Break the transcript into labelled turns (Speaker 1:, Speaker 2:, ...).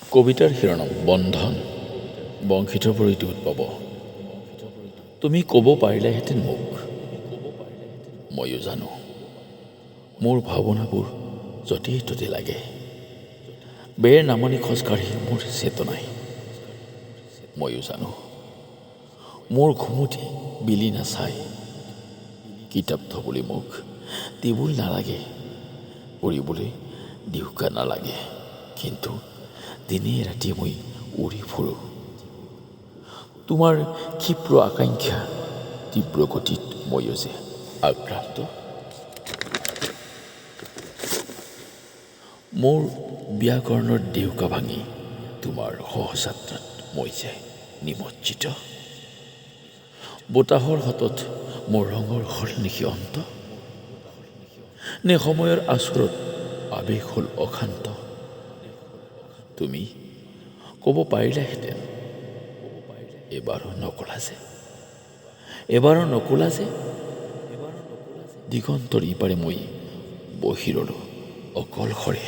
Speaker 1: কবিতাৰ শিৰোনাম বন্ধন, বংশীতৰ পৰিটো উদ্ভৱ। তুমি ক'ব পাৰিলেহেঁতেন মোক, ময়ো জানো মোৰ ভাৱনাবোৰ য'তেই ত'তে লাগে। বেৰ নামনি খোজকাঢ়ি মোৰ চেতনাই, ময়ো জানো মোৰ ঘুমতি বিলি নাচায়। কিতাপ থ'বলৈ মোক টেবুল নালাগে, পঢ়িবলৈ দিউকা নালাগে, কিন্তু দিনে ৰাতিয়ে মই উৰি ফুৰোঁ। তোমাৰ ক্ষিপ্ৰ আকাংক্ষা তীব্ৰ গতিত ময়ো যে আক্ৰান্ত। মোৰ ব্যাকৰণৰ দেউকা ভাঙি তোমাৰ সহযাত্ৰাত মই যে নিমজ্জিত। বতাহৰ হাতত মোৰ ৰঙৰ হ'ল নেকি অন্ত, নে সময়ৰ আচৰত আৱেগ হ'ল অশান্ত। তুমি ক'ব পাৰিলাহেঁতেন, এবাৰো নকলা যে দিগন্তৰ ইপাৰে মই বহি ৰ'লো অকলশৰে।